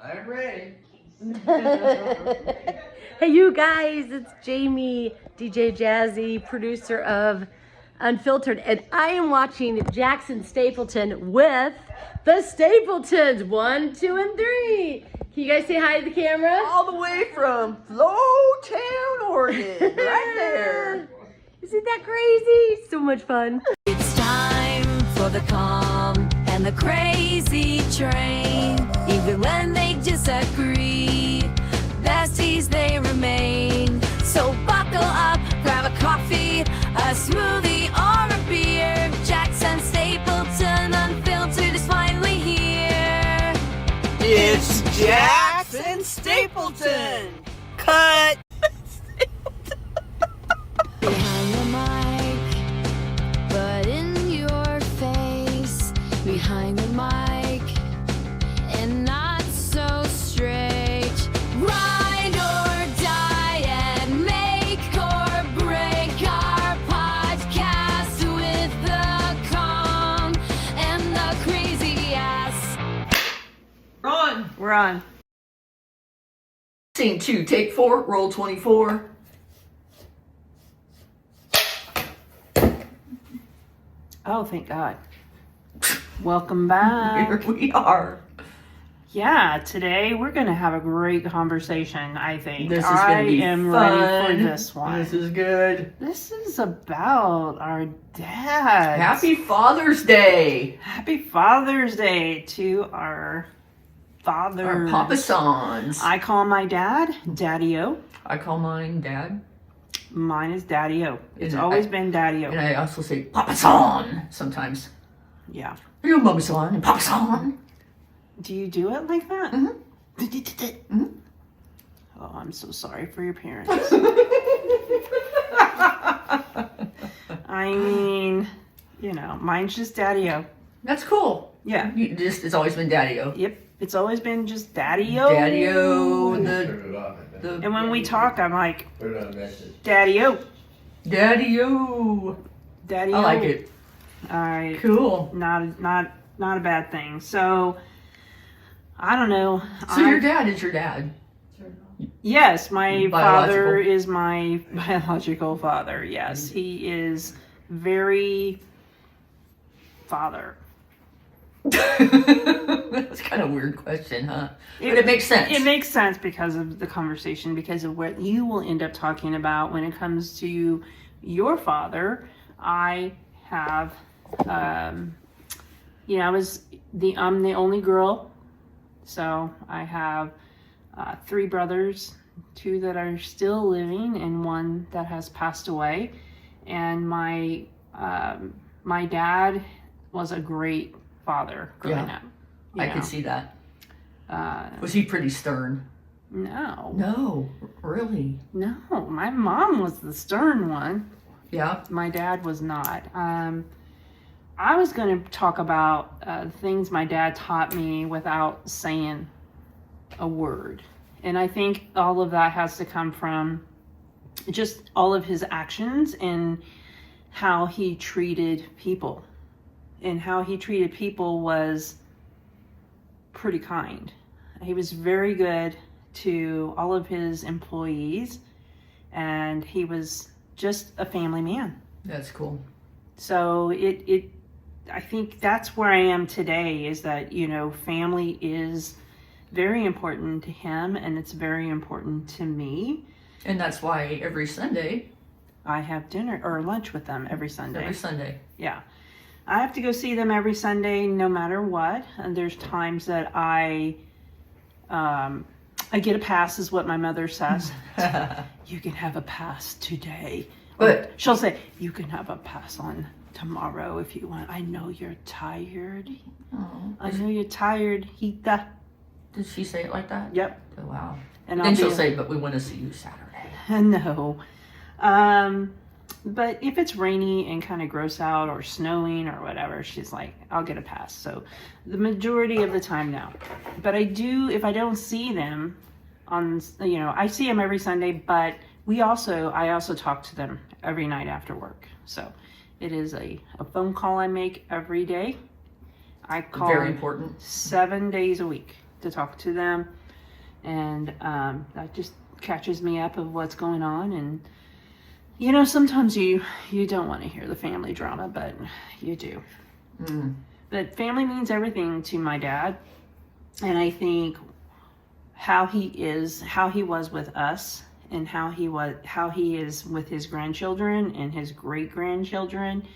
I'm ready. Hey, you guys, it's Jamie, DJ Jazzy, producer of Unfiltered, and I am watching Jax and Stapleton with the Stapletons, 1, 2, and 3. Can you guys say hi to the camera? All the way from Flowtown, Oregon, right there. Isn't that crazy? So much fun. It's time for the calm and the crazy train. Even when they disagree, besties they remain. So buckle up, grab a coffee, a smoothie, or a beer. Jax and Stapleton Unfiltered is finally here. It's Jax and Stapleton. Cut. Behind the mic, but in your face. Behind the mic, and not so straight. Ride or die and make or break our podcast with the calm and the crazy ass. We're on. Scene 2, take 4, roll 24. Oh, thank God. Welcome back. Here we are. Yeah, today we're going to have a great conversation, I think. This is going to be am fun. ready for this one. This is good. This is about our dads. Happy Father's Day. Happy Father's Day to our fathers. Our Papa Sons. I call my dad Daddy-O. I call mine Dad. Mine is Daddy-O. It's And always been Daddy-O. And I also say Papa Son sometimes. Yeah. Hello, Mama Son and Papa Son. Do you do it like that? Mm-hmm. Oh, I'm so sorry for your parents. I mean, you know, mine's just Daddy-O. That's cool. Yeah. It's always been Daddy-O. Yep. It's always been just Daddy-O. Daddy-O. And when we talk, I'm like, Put it on a message. Daddy-O. Daddy-O. Daddy-O. I like it. All right. Cool. Not a bad thing. So, I don't know. So your dad is your dad. Yes, my father Biological. is my biological father. Yes, he is very father. That's kind of a weird question, huh? But it makes sense. It makes sense because of the conversation, because of what you will end up talking about when it comes to your father. I have, I'm the only girl, so I have 3 brothers, 2 that are still living, and 1 that has passed away. And my dad was a great father growing up. I could see that. Was he pretty stern? No. No, really. No, my mom was the stern one. Yeah. My dad was not. I was going to talk about things my dad taught me without saying a word. And I think all of that has to come from just all of his actions and how he treated people. And how he treated people was pretty kind. He was very good to all of his employees, and he was just a family man. That's cool. So I think that's where I am today, is that, you know, family is very important to him, and it's very important to me. And that's why every Sunday. I have dinner or lunch with them every Sunday. Every Sunday. Yeah. I have to go see them every Sunday no matter what. And there's times that I get a pass, is what my mother says. You can have a pass today. But She'll say, you can have a pass on tomorrow if you want. I know you're tired. oh, I know you're tired, Hita. did she say it like that? Yep. Oh, wow. And Then she'll say, but we want to see you Saturday. No. But if it's rainy and kind of gross out or snowing or whatever, she's like, I'll get a pass. So the majority of the time now. But I do, if I don't see them on, you know, I see them every Sunday, but I also talk to them every night after work. So it is a phone call I make every day. I call Very important. 7 days a week. to talk to them. And that just catches me up of what's going on. And, you know, sometimes you don't want to hear the family drama, but you do. But family means everything to my dad. And I think how he was with us, and how he is with his grandchildren and his great grandchildren,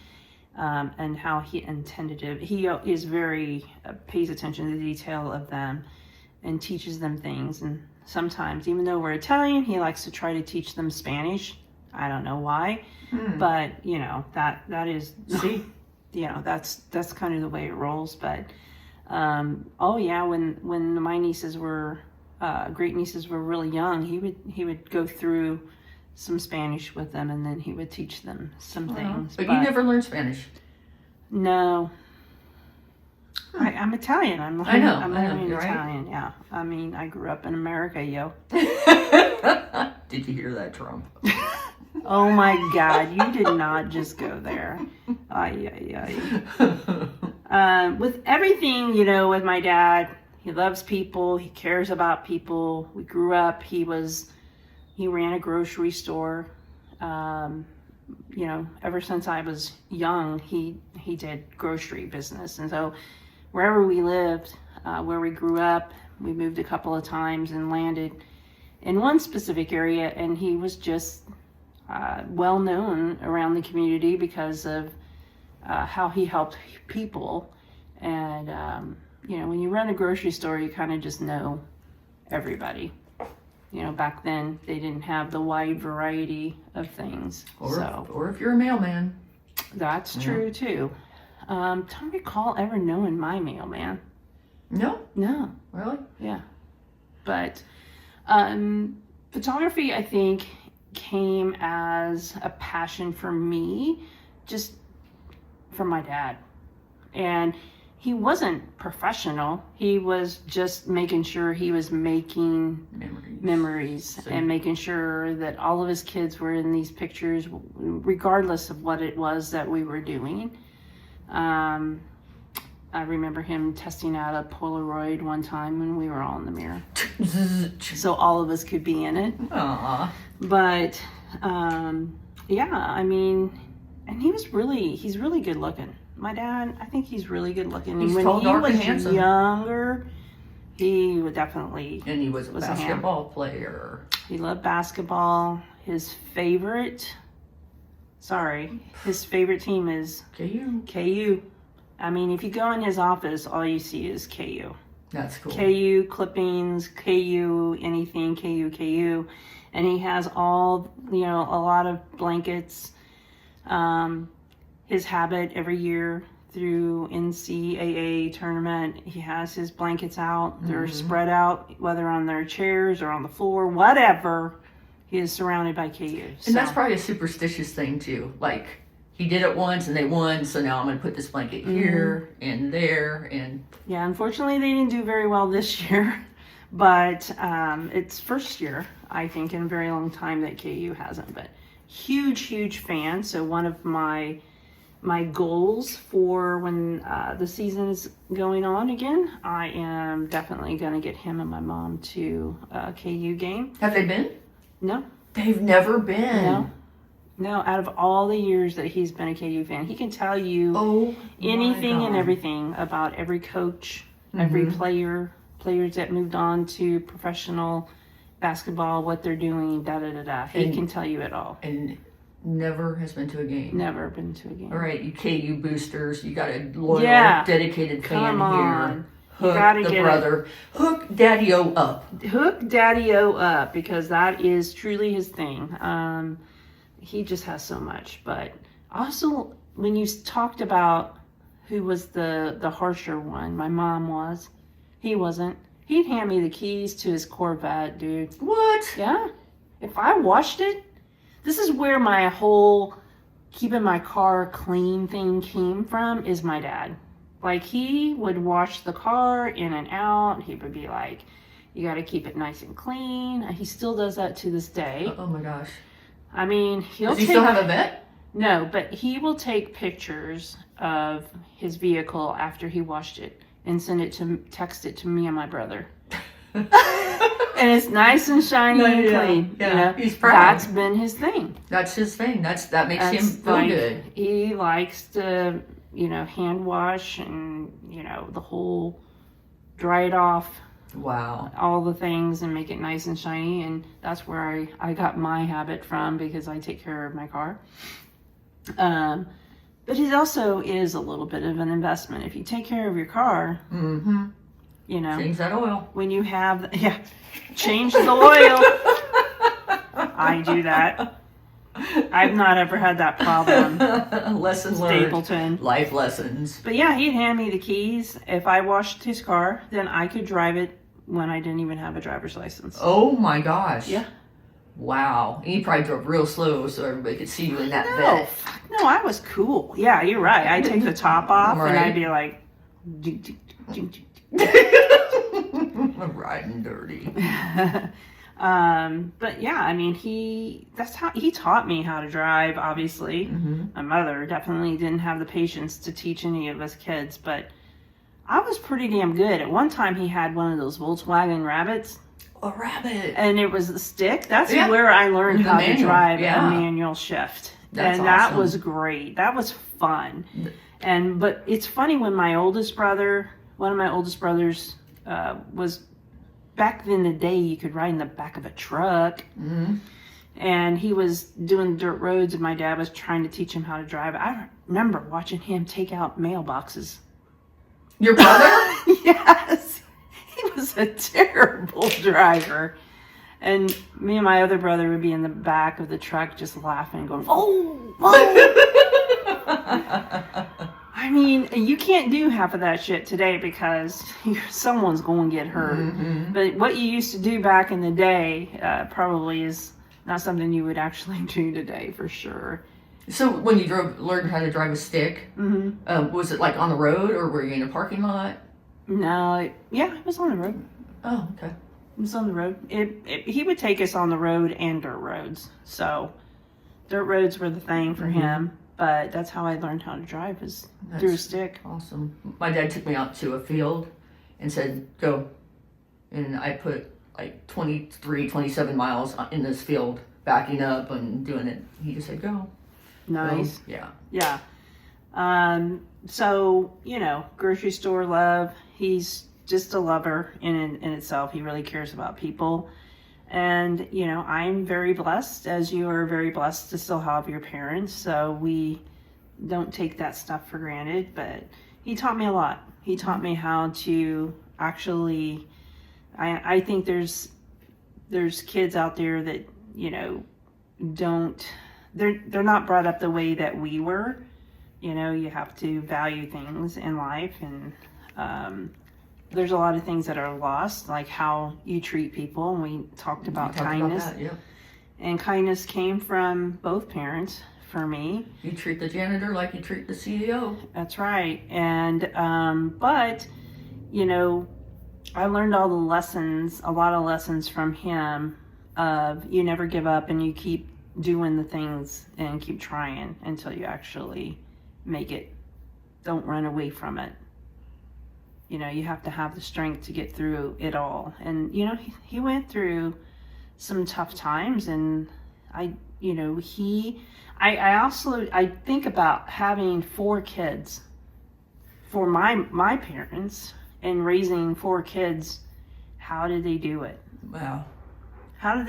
and how he is very pays attention to the detail of them and teaches them things. And sometimes, even though we're Italian, he likes to try to teach them Spanish. I don't know why, but you know, that is, see, you know, that's kind of the way it rolls. But oh yeah, when my nieces were great nieces were really young, he would go through some Spanish with them, and then he would teach them some things. But you never learned Spanish? No. I'm Italian. I'm learning Italian. Right? Yeah. I mean, I grew up in America, yo. Did you hear that, Trump? Oh my God, you did not just go there. With everything, you know, with my dad, he loves people. He cares about people. We grew up. He ran a grocery store. You know, ever since I was young, he did grocery business. And so wherever we lived, where we grew up, we moved a couple of times and landed in one specific area. And he was just well known around the community because of how he helped people. And, you know, when you run a grocery store, you kind of just know everybody. You know, back then they didn't have the wide variety of things. Or if you're a mailman. That's true too. Don't recall ever knowing my mailman. No? No. Really? Yeah. But photography, I think, came as a passion for me, just from my dad. And he wasn't professional. He was just making sure he was making memories and making sure that all of his kids were in these pictures, regardless of what it was that we were doing. I remember him testing out a Polaroid one time when we were all in the mirror, so all of us could be in it. Aww. But yeah, I mean, and he's really good looking. My dad, I think he's really good looking. He's when tall, he dark, was and handsome. younger, he would definitely. And he was a basketball player. He loved basketball. His favorite team is KU. I mean, if you go in his office, all you see is KU. That's cool. KU clippings, KU anything, KU. And he has all, you know, a lot of blankets. His habit every year through NCAA tournament, he has his blankets out. They're spread out, whether on their chairs or on the floor, whatever. He is surrounded by KU. And that's probably a superstitious thing too. Like, he did it once and they won, so now I'm going to put this blanket here and there. And yeah, unfortunately they didn't do very well this year. But it's first year, I think, in a very long time that KU hasn't. But huge fan. So one of my goals for when the season is going on again, I am definitely going to get him and my mom to a KU game. Have they been? No. They've never been. No, out of all the years that he's been a KU fan, he can tell you anything and everything about every coach, every players that moved on to professional basketball, what they're doing, He can tell you it all. And never has been to a game. Never been to a game. All right, you KU boosters, you got a loyal, dedicated fan here. Hook the brother. Hook Daddy-O up. Hook Daddy-O up, because that is truly his thing. He just has so much. But also, when you talked about who was the harsher one, my mom was. He wasn't. He'd hand me the keys to his Corvette, dude. What? Yeah. If I washed it, this is where my whole keeping my car clean thing came from, is my dad. Like, he would wash the car in and out. He would be like, you got to keep it nice and clean. He still does that to this day. Oh my gosh. I mean, does he still have a vet? No, but he will take pictures of his vehicle after he washed it and text it to me and my brother. And it's nice and shiny and clean. Yeah. You know? He's proud. That's been his thing. That's his thing. That makes him feel good. He likes to, hand wash and, the whole dry it off. Wow. All the things and make it nice and shiny. And that's where I got my habit from, because I take care of my car. But it also is a little bit of an investment. If you take care of your car, change that oil. When you have, change the oil. I do that. I've not ever had that problem. Lesson Stapleton. learned. Life lessons. But yeah, he'd hand me the keys. If I washed his car, then I could drive it when I didn't even have a driver's license. Oh my gosh. Yeah. Wow. And you probably drove real slow so everybody could see you in that vet. No, I was cool. Yeah, you're right. I'd take the top off and I'd be like, riding dirty. But yeah, I mean, he taught me how to drive, obviously. My mother definitely didn't have the patience to teach any of us kids, but I was pretty damn good. At one time, he had one of those Volkswagen Rabbits. A rabbit. And it was a stick. That's where I learned how to drive a manual shift. That's and that was great. That was fun. But it's funny, when one of my oldest brothers, was, back in the day, you could ride in the back of a truck. And he was doing dirt roads, and my dad was trying to teach him how to drive. I remember watching him take out mailboxes. Your brother? Yes. He was a terrible driver. And me and my other brother would be in the back of the truck just laughing and going, oh, I mean, you can't do half of that shit today because someone's going to get hurt. But what you used to do back in the day probably is not something you would actually do today, for sure. So when you learned how to drive a stick, was it like on the road, or were you in a parking lot? No, it was on the road. Oh, okay. It was on the road. He would take us on the road and dirt roads. So dirt roads were the thing for him. But that's how I learned how to drive, is through a stick. Awesome. My dad took me out to a field and said, go. And I put like 27 miles in this field, backing up and doing it. He just said, go. Nice. So, yeah. Yeah. So, grocery store love. He's just a lover in itself. He really cares about people. And, I'm very blessed, as you are very blessed to still have your parents. So we don't take that stuff for granted. But he taught me a lot. He taught me how to actually, I think there's kids out there that, they're not brought up the way that we were. You have to value things in life, and there's a lot of things that are lost, like how you treat people. And we talked about kindness. And kindness came from both parents for me. You treat the janitor like you treat the CEO. That's right. And but I learned a lot of lessons from him. Of you never give up, and you keep doing the things and keep trying until you actually make it. Don't run away from it. You have to have the strength to get through it all. And, he went through some tough times, and I think about having 4 kids for my parents, and raising 4 kids. How did they do it? Wow. How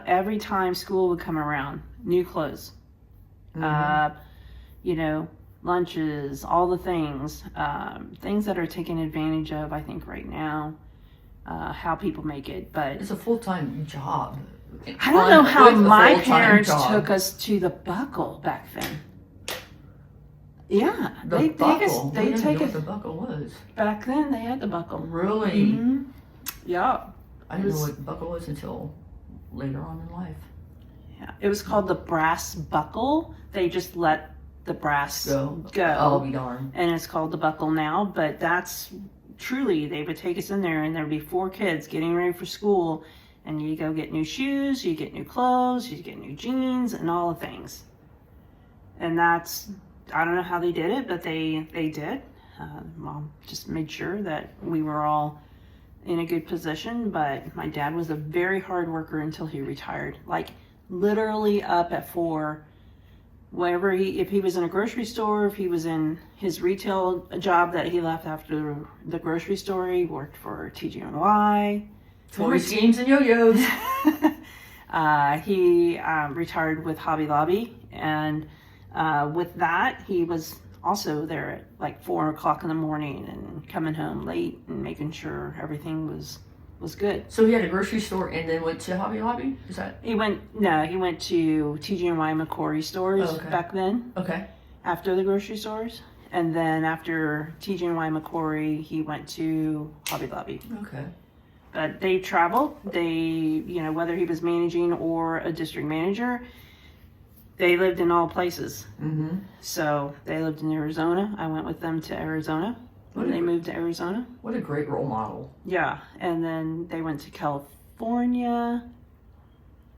every time school would come around, new clothes, lunches, all the things that are taken advantage of, I think, right now, how people make it. But it's a full-time job. I don't know how my parents took us to the Buckle back then. Yeah, they take us. They didn't know what the Buckle was. Back then, they had the Buckle. Really? Yeah. I didn't know what the Buckle was until later on in life. Yeah, it was called the brass buckle. They just let the brass go. I'll be darned. And it's called the Buckle now. But that's truly, they would take us in there, and there'd be 4 kids getting ready for school, and you go get new shoes, you get new clothes, you get new jeans, and all the things. And that's, I don't know how they did it, but they did. Mom just made sure that we were all in a good position, but my dad was a very hard worker until he retired. Like literally up at 4, wherever if he was in a grocery store, if he was in his retail job that he left after the grocery store, he worked for TGNY. Toy schemes and yo-yos. He retired with Hobby Lobby, and with that, he was also there at like 4 o'clock in the morning and coming home late and making sure everything was good. So he had a grocery store and then went to Hobby Lobby? Is that? He went to TGNY McCory stores back then. Okay. After the grocery stores. And then after TGNY McCory, he went to Hobby Lobby. Okay. But they traveled. They, whether he was managing or a district manager, they lived in all places. Mm-hmm. So they lived in Arizona. I went with them to Arizona when they moved to Arizona. What a great role model. Yeah. And then they went to California,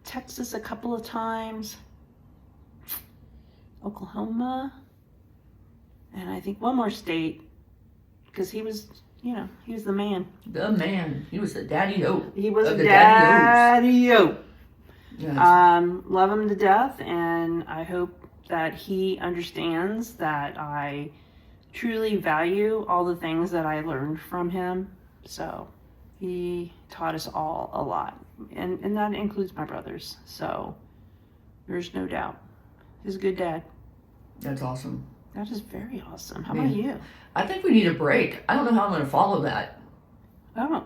Texas a couple of times, Oklahoma, and I think one more state, because he was, he was the man. The man. He was the daddy-o. He was a daddy-o. Yes. Love him to death, and I hope that he understands that I truly value all the things that I learned from him. So he taught us all a lot, and that includes my brothers. So there's no doubt. He's a good dad. That's awesome. That is very awesome. How about you? I think we need a break. I don't know how I'm going to follow that. Oh,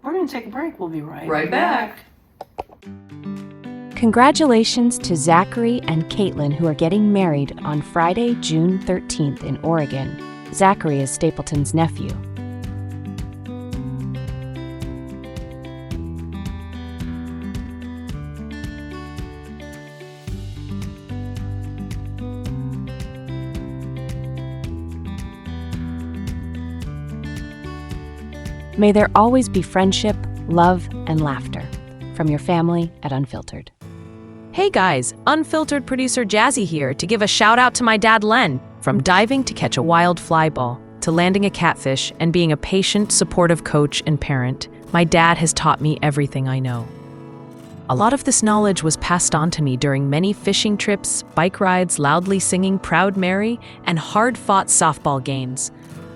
we're going to take a break. We'll be right back. Congratulations to Zachary and Caitlin, who are getting married on Friday, June 13th in Oregon. Zachary is Stapleton's nephew. May there always be friendship, love, and laughter from your family at Unfiltered. Hey guys, Unfiltered producer Jazzy here to give a shout out to my dad Len. From diving to catch a wild fly ball, to landing a catfish and being a patient, supportive coach and parent, my dad has taught me everything I know. A lot of this knowledge was passed on to me during many fishing trips, bike rides, loudly singing Proud Mary, and hard-fought softball games.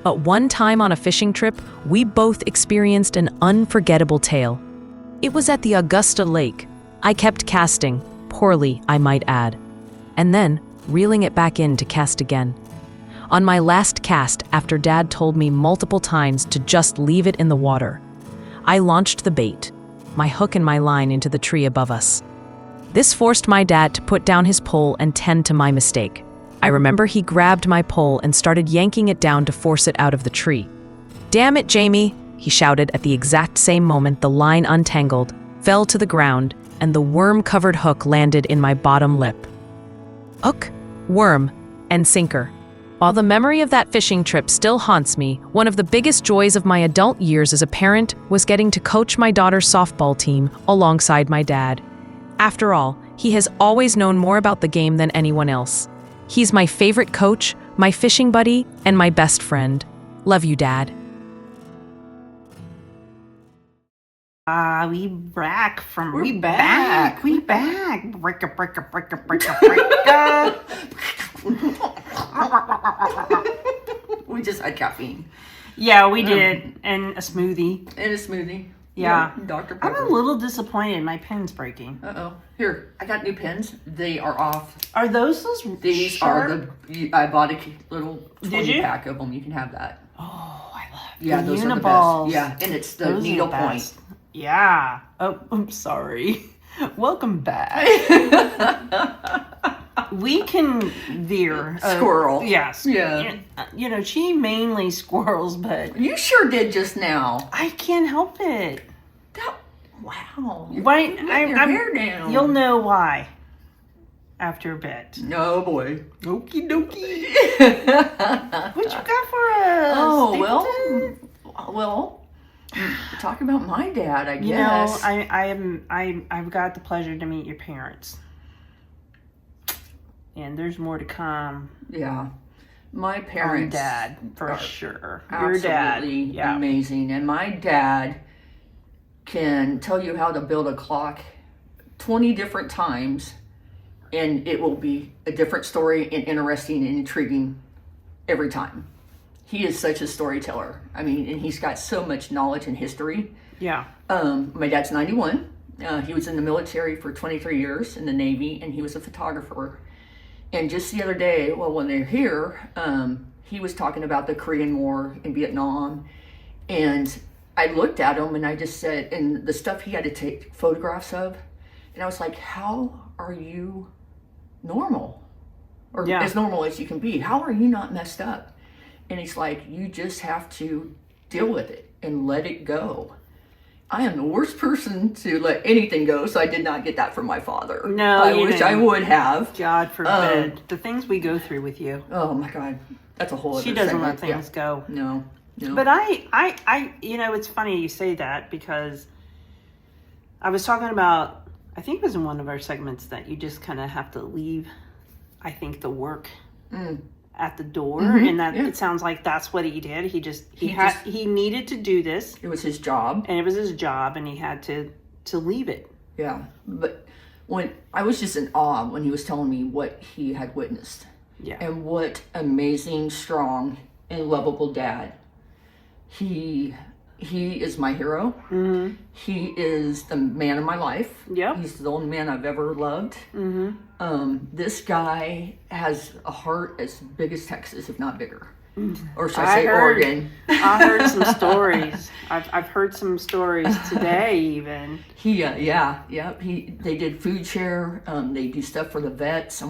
But one time on a fishing trip, we both experienced an unforgettable tale. It was at the Augusta Lake. I kept casting, poorly, I might add, and then reeling it back in to cast again. On my last cast, after Dad told me multiple times to just leave it in the water, I launched the bait, my hook and my line, into the tree above us. This forced my dad to put down his pole and tend to my mistake. I remember he grabbed my pole and started yanking it down to force it out of the tree. "Damn it, Jamie," he shouted at the exact same moment the line untangled, fell to the ground, and the worm-covered hook landed in my bottom lip. Hook, worm, and sinker. While the memory of that fishing trip still haunts me, one of the biggest joys of my adult years as a parent was getting to coach my daughter's softball team alongside my dad. After all, he has always known more about the game than anyone else. He's my favorite coach, my fishing buddy, and my best friend. Love you, Dad. We back. We back. Breaker. We just had caffeine. Yeah, we did. And a smoothie. And a smoothie. Yeah. Dr. I'm Pepper. a little disappointed. My pen's breaking. Uh-oh. Here, I got new pens. They are off. Are those These sharp? I bought a little Did 20 you? pack of them. You can have that. Oh, I love Yeah, the those are the Uniballs. best. Yeah, and it's the Those are needle the point. best. Yeah. Oh, I'm sorry. Welcome back. We can veer. Squirrel. Yes. Yeah. She mainly squirrels, but You sure did just now. I can't help it. Wow. You're Why? letting your hair down. You'll know why after a bit. Oh boy. Okie dokie. What you got for us? Oh Stapleton? well. Talk about my dad, I guess. I've got the pleasure to meet your parents, and there's more to come. Yeah. My on parents Dad, for are sure. Your dad. absolutely Yeah. amazing. And my dad can tell you how to build a clock 20 different times, and it will be a different story and interesting and intriguing every time. He is such a storyteller. I mean, and he's got so much knowledge and history. Yeah. My dad's 91. He was in the military for 23 years in the Navy, and he was a photographer. And just the other day, well, when they're here, he was talking about the Korean War in Vietnam. And I looked at him and I just said, and the stuff he had to take photographs of, and I was like, how are you normal? Or Yeah. as normal as you can be? How are you not messed up? And he's like, you just have to deal with it and let it go. I am the worst person to let anything go, so I did not get that from my father. No, I you wish I didn't. would have. God forbid. The things we go through with you. Oh my God, that's a whole other She doesn't let segment. things go. No. But I, it's funny you say that, because I was talking about, I think it was in one of our segments, that you just kind of have to leave, I think, the work at the door, and that it sounds like that's what he did. He needed to do this. It was his job. And it was his job, and he had to leave it. Yeah, but when I was just in awe when he was telling me what he had witnessed, Yeah. and what amazing, strong, and lovable dad. He is my hero. Mm-hmm. He is the man of my life. Yep. He's the only man I've ever loved. Mm-hmm. This guy has a heart as big as Texas, if not bigger. Or should I say Oregon? I heard some stories. I've heard some stories today, even. They did food share. They do stuff for the vets.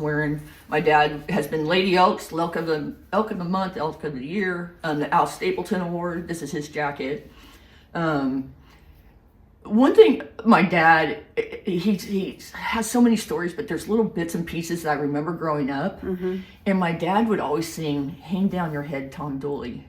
My dad has been Lady Elk's Elk of the Month, Elk of the Year, the Al Stapleton Award. This is his jacket. One thing, my dad, he has so many stories, but there's little bits and pieces that I remember growing up. Mm-hmm. And my dad would always sing, "Hang Down Your Head, Tom Dooley."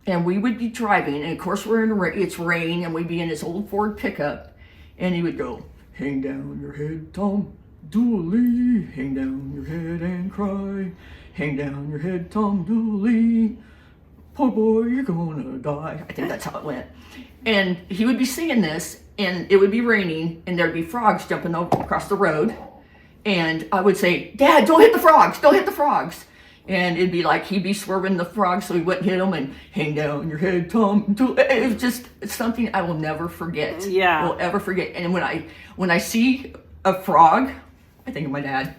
And we would be driving, and of course it's rain, and we'd be in this old Ford pickup, and he would go, "Hang down your head, Tom Dooley, hang down your head and cry, hang down your head, Tom Dooley, poor boy, you're gonna die." I think that's how it went. And he would be singing this, and it would be raining, and there'd be frogs jumping across the road. And I would say, "Dad, don't hit the frogs, don't hit the frogs." And it'd be like he'd be swerving the frogs so he wouldn't hit them, and "Hang down your head, Tom." It's something I will never forget. Yeah. I will ever forget. And when I see a frog, I think of my dad.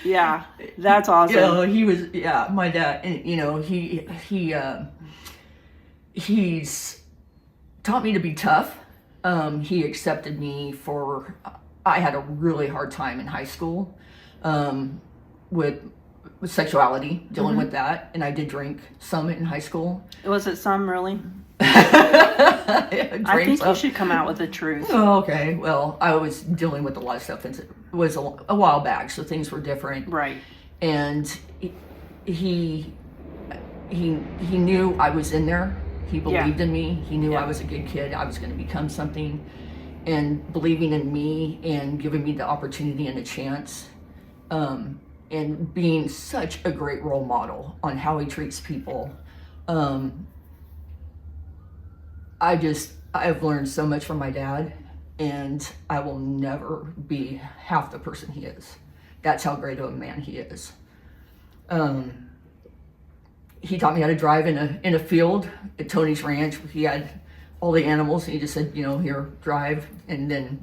Yeah, that's awesome. You know, he was, my dad, and he's taught me to be tough. He accepted me I had a really hard time in high school, with sexuality, dealing with that, and I did drink some in high school. Was it some, really? I I think you should come out with the truth. Oh, okay. Well, I was dealing with a lot of stuff, and it was a while back, so things were different. Right. And he knew I was in there. He believed in me. He knew I was a good kid. I was going to become something, and believing in me and giving me the opportunity and a chance, and being such a great role model on how he treats people. I've learned so much from my dad, and I will never be half the person he is. That's how great of a man he is. He taught me how to drive in a field at Tony's Ranch. He had all the animals, and he just said, "Here, drive." And then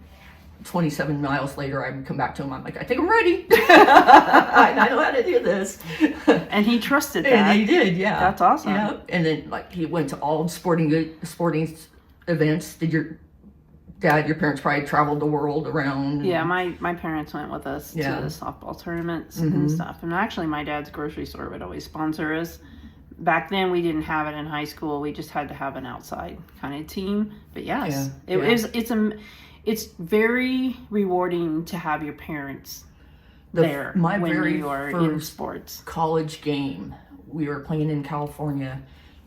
27 miles later, I would come back to him. I'm like, "I think I'm ready. I know how to do this." And he trusted that. And he did, yeah. That's awesome. Yeah. And then, he went to all sporting events. Did your parents probably traveled the world around? Yeah, my parents went with us to the softball tournaments and stuff. And actually, my dad's grocery store would always sponsor us. Back then, we didn't have it in high school. We just had to have an outside kind of team. But yes, it's very rewarding to have your parents there when you are in sports. College game, we were playing in California,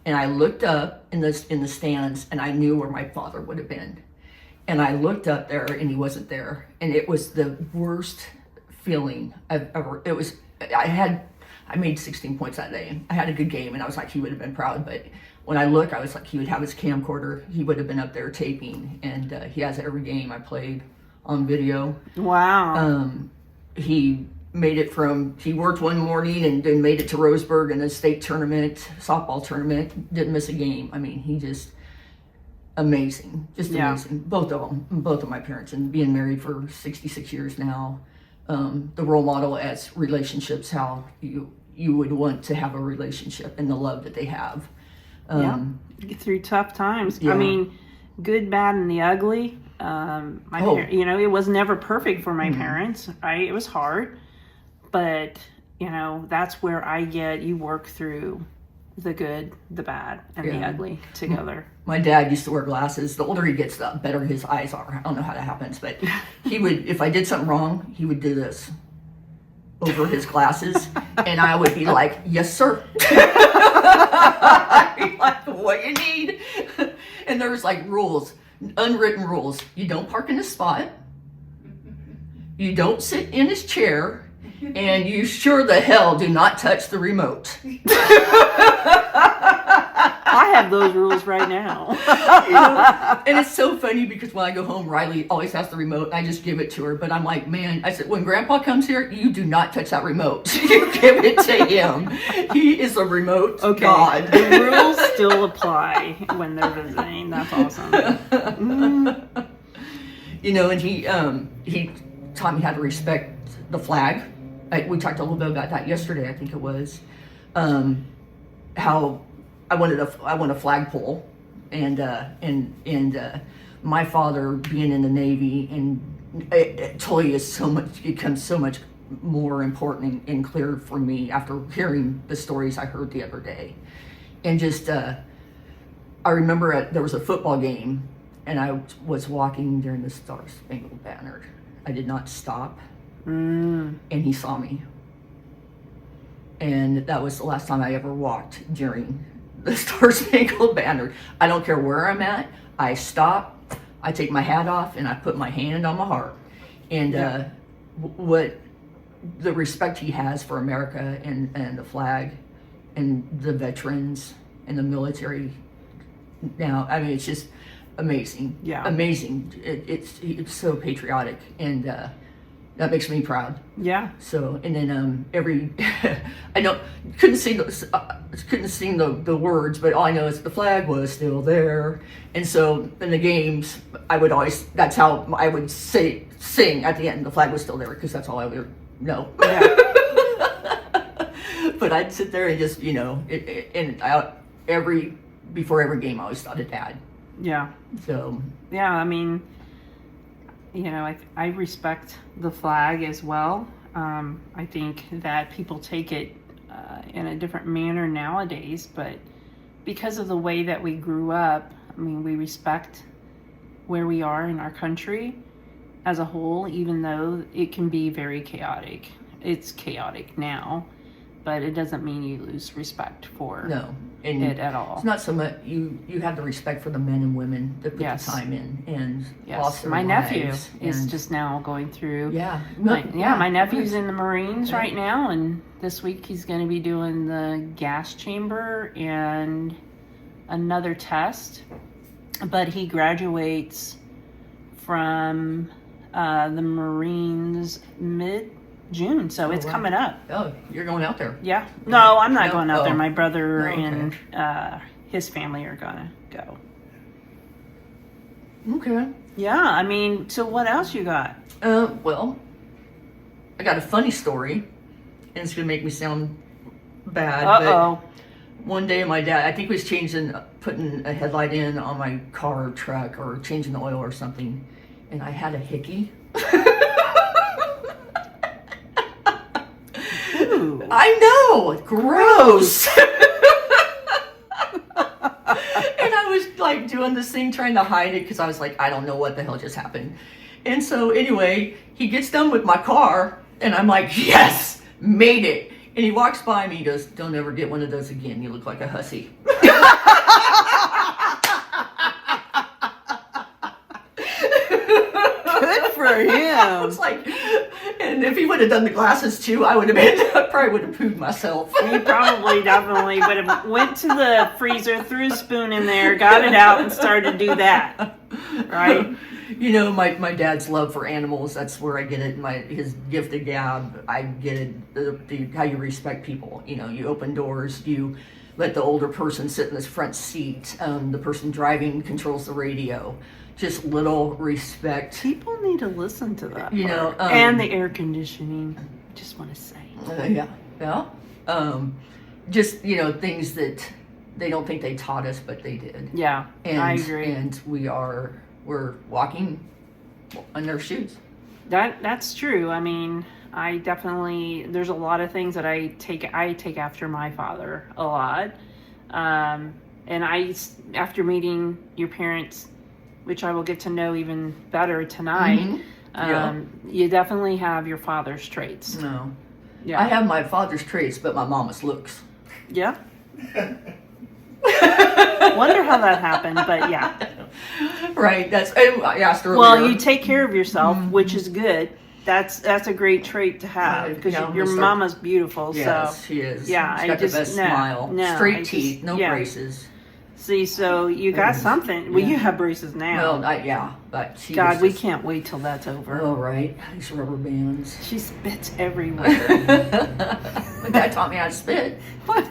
and I looked up in the stands, and I knew where my father would have been. And I looked up there and he wasn't there. And it was the worst feeling I've ever, I made 16 points that day. I had a good game and I was like, he would have been proud. But when I look, I was like, he would have his camcorder. He would have been up there taping. And he has every game I played on video. Wow. He made it he worked one morning and then made it to Roseburg in a state tournament, softball tournament. Didn't miss a game. I mean, he just, amazing. Just amazing. Both of them, both of my parents. And being married for 66 years now, the role model as relationships, how you would want to have a relationship and the love that they have. Through tough times. Yeah. I mean, good, bad, and the ugly. It was never perfect for my parents, right? It was hard, but that's where you work through the good, the bad, and the ugly together. My dad used to wear glasses. The older he gets, the better his eyes are. I don't know how that happens, but he would, if I did something wrong, he would do this over his glasses, and I would be like, yes, sir. I'd be like, what you need? And there was like rules, unwritten rules. You don't park in his spot. You don't sit in his chair. And you sure the hell do not touch the remote. I have those rules right now. And it's so funny because when I go home, Riley always has the remote and I just give it to her. But I'm like, man, I said, when Grandpa comes here, you do not touch that remote. You give it to him. He is a remote god. The rules still apply when they're visiting. That's awesome. And he taught me how to respect the flag. We talked a little bit about that yesterday, I think it was. How I wanted a flagpole, and my father being in the Navy, and it totally is becomes so much more important and clear for me after hearing the stories I heard the other day. And just I remember there was a football game, and I was walking during the Star Spangled Banner. I did not stop. And he saw me. And that was the last time I ever walked during the Star Spangled Banner. I don't care where I'm at. I stop, I take my hat off, and I put my hand on my heart. And what the respect he has for America and the flag and the veterans and the military now, I mean, it's just amazing. Yeah. Amazing. It's so patriotic, and that makes me proud. Yeah. So, and then couldn't sing the words, but all I know is the flag was still there. And so in the games, that's how I would sing at the end. The flag was still there because that's all I would know. Yeah. But I'd sit there and just, before every game, I always thought of Dad. Yeah. So. Yeah, I mean, I respect the flag as well. I think that people take it in a different manner nowadays, but because of the way that we grew up, I mean, we respect where we are in our country as a whole, even though it can be very chaotic. It's chaotic now, but it doesn't mean you lose respect for it at all. It's not so much you have the respect for the men and women that put the time in and lost their lives. My nephew is just now going through. My nephew's in the Marines right now, and this week he's going to be doing the gas chamber and another test. But he graduates from the Marines mid-June, so it's coming up. Oh, you're going out there? Yeah. No, I'm not going out there. My brother and his family are going to go. Okay. Yeah, I mean, so what else you got? Well, I got a funny story, and it's going to make me sound bad. Uh-oh. But one day my dad, I think he was putting a headlight in on my car or truck or changing the oil or something, and I had a hickey. Ooh. I know, gross. And I was like doing this thing trying to hide it because I was like, I don't know what the hell just happened. And so anyway, he gets done with my car and I'm like, yes, made it. And he walks by me, he goes, don't ever get one of those again. You look like a hussy. for I him. was like, and if he would have done the glasses too, I probably would have pooed myself. He probably definitely would have went to the freezer, threw a spoon in there, got it out, and started to do that. Right? You know, my dad's love for animals, that's where I get it. His gift of gab, I get it. How you respect people. You know, you open doors, you let the older person sit in the front seat. The person driving controls the radio. Just little respect. People need to listen to that. You know, and the air conditioning. Just want to say. Yeah. Just, you know, things that they don't think they taught us, but they did. Yeah, I agree. And we're walking in their shoes. That's true. I mean, I definitely, there's a lot of things that I take after my father a lot. And after meeting your parents, which I will get to know even better tonight, you definitely have your father's traits. No. Yeah. I have my father's traits, but my mama's looks. Yeah. Wonder how that happened, but yeah. Right. I asked earlier. Well, you take care of yourself, which is good. That's a great trait to have because your mama's beautiful. Yes, so she is. Yeah, she's got the best smile. Straight teeth, no braces. See, so you got something. Well, you have braces now. Well, but she God, we can't wait till that's over. Oh, right. These rubber bands. She spits everywhere. My dad taught me how to spit.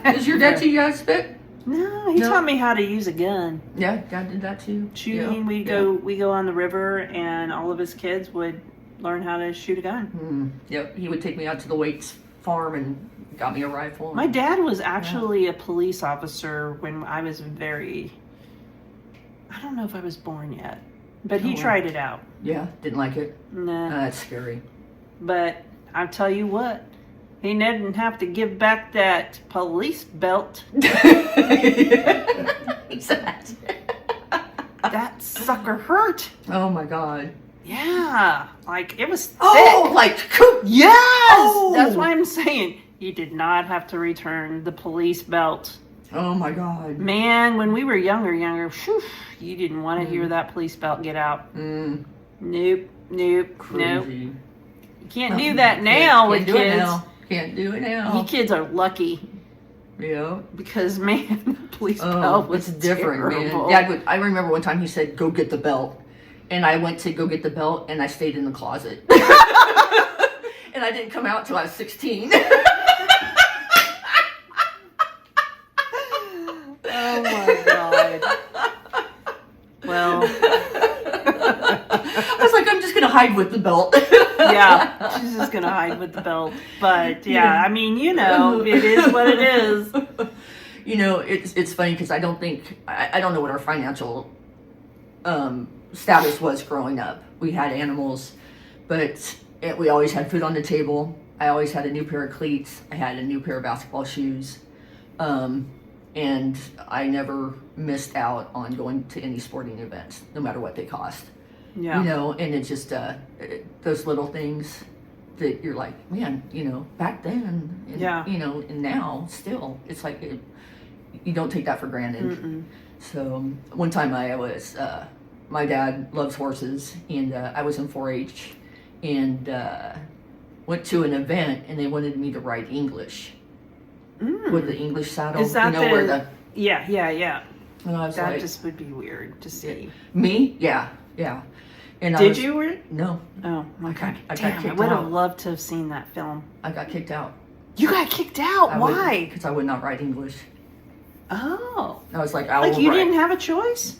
Does your dad teach you how to spit? No, he taught me how to use a gun. Yeah, Dad did that too. Shooting, we go on the river, and all of his kids would learn how to shoot a gun. Yep, he would take me out to the Waits farm and got me a rifle. My dad was actually a police officer when I was I don't know if I was born yet, but he tried it out. Yeah, didn't like it? Nah. That's scary. But I'll tell you what, he didn't have to give back that police belt. That sucker hurt. Oh my God. Yeah, like it was thick. Oh, like yes. Oh. That's why I'm saying he did not have to return the police belt. Oh my God. Man, when we were younger, whew, you didn't want to hear that police belt get out. Nope. Crazy. You can't do that now with kids. Can't do it now. You kids are lucky. Yeah. Because man, the police belt was different, terrible. man. I remember one time he said, "Go get the belt," and I went to go get the belt, and I stayed in the closet, and I didn't come out till I was 16. Oh my God. Well, I was like, I'm just gonna hide with the belt. Yeah, she's just gonna hide with the belt. But yeah, I mean, you know, it is what it is. You know, it's funny because I don't know what our financial status was growing up. We had animals, but we always had food on the table. I always had a new pair of cleats. I had a new pair of basketball shoes. And I never missed out on going to any sporting events, no matter what they cost. Yeah. You know, and it's just those little things that you're like, man, you know, back then, and, you know, and now still, it's like you don't take that for granted. So one time I was, my dad loves horses, and I was in 4-H, and went to an event, and they wanted me to write English. With the English saddle. Is that where the... Yeah. And I was that like, just would be weird to see. Me? Yeah. And Did you wear it? No. Oh, my God. I got Damn, kicked I would have out. loved to have seen that film. I got kicked out. You got kicked out? Why? Because I would not write English. Oh. I was like, like you didn't have a choice?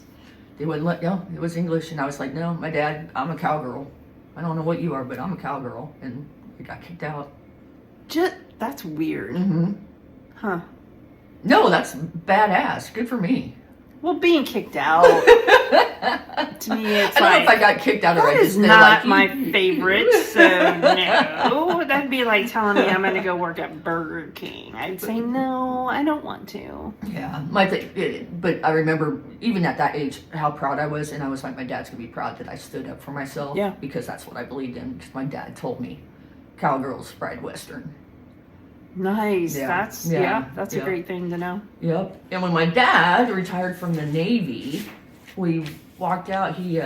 They wouldn't let, it was English. And I was like, no, my dad, I'm a cowgirl. I don't know what you are, but I'm a cowgirl. And I got kicked out. That's weird. Huh. No, that's badass. Good for me. Well, being kicked out, to me, it's I don't know if I got kicked out or that I is just not my favorite, so no. That'd be like telling me I'm going to go work at Burger King. I'd say, no, I don't want to. Yeah, but I remember even at that age how proud I was, and I was like, my dad's going to be proud that I stood up for myself. Yeah. Because that's what I believed in, because my dad told me, cowgirls fried Western. Nice. Yeah. That's a great thing to know. Yep. And when my dad retired from the Navy, we walked out. He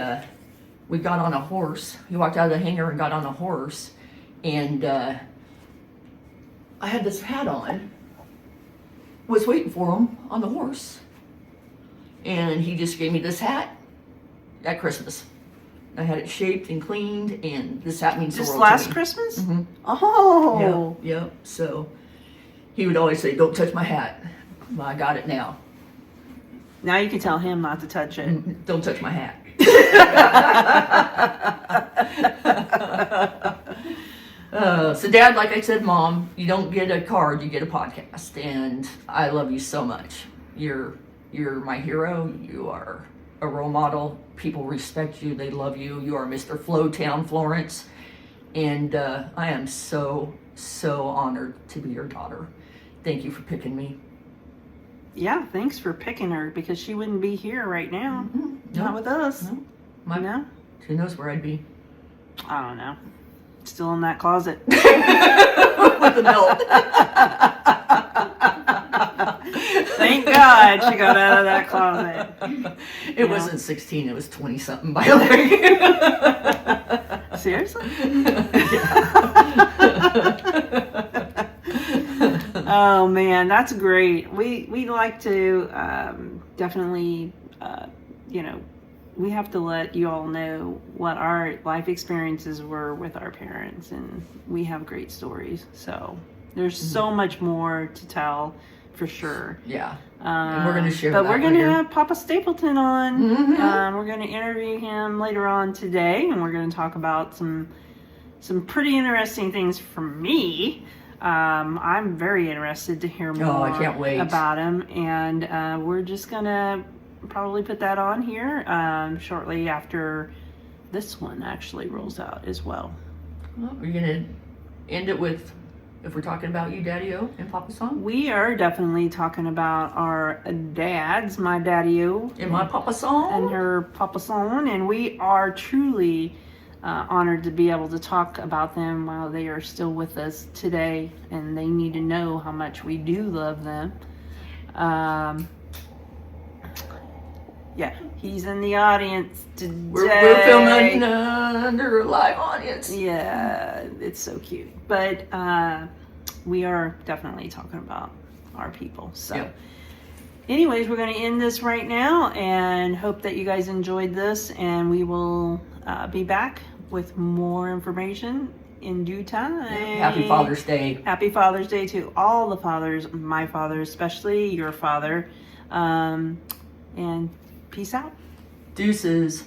we got on a horse. He walked out of the hangar and got on a horse, and I had this hat on, was waiting for him on the horse, and he just gave me this hat at Christmas. I had it shaped and cleaned, and this hat means Just the world last to me. Christmas? Mm-hmm. Oh. Yep. So he would always say, "Don't touch my hat." Well, I got it now. Now you can tell him not to touch it. Don't touch my hat. So Dad, like I said, Mom, you don't get a card, you get a podcast, and I love you so much. You're my hero. You are a role model. People respect you. They love you. You are Mr. Flowtown Florence, and I am so honored to be your daughter. Thank you for picking me. Yeah, thanks for picking her, because she wouldn't be here right now. No. Not with us. No. You know? Who knows where I'd be? I don't know. Still in that closet. With the milk. Thank God she got out of that closet. It wasn't 16, it was 20 something, by the way. Seriously? Oh man, that's great. We like to definitely, we have to let you all know what our life experiences were with our parents, and we have great stories. So there's so much more to tell, for sure. Yeah. And we're going to share that But we're going to later. have Papa Stapleton on. Mhm. We're going to interview him later on today, and we're going to talk about some pretty interesting things from me. I'm very interested to hear more I can't wait. about him, and we're just going to probably put that on here shortly after this one actually rolls out as well. Well, we're going to end it with, if we're talking about you, Daddy-O, and Papa Song. We are definitely talking about our dads, my daddy-o And my Papa Song. and her Papa Son, and we are truly honored to be able to talk about them while they are still with us today, and they need to know how much we do love them. Yeah, he's in the audience today. We're filming under a live audience. Yeah, it's so cute. But we are definitely talking about our people. So Yep. anyways, we're going to end this right now, and hope that you guys enjoyed this, and we will be back with more information in due time. Happy Father's Day. Happy Father's Day to all the fathers, my father especially, your father. And peace out. Deuces.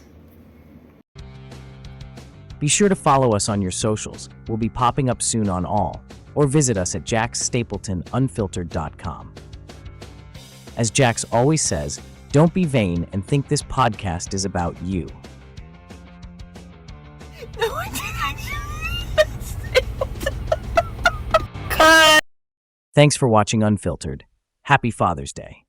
Be sure to follow us on your socials. We'll be popping up soon on all. Or visit us at jaxstapletonunfiltered.com. As Jax always says, don't be vain and think this podcast is about you. Thanks for watching Unfiltered. Happy Father's Day.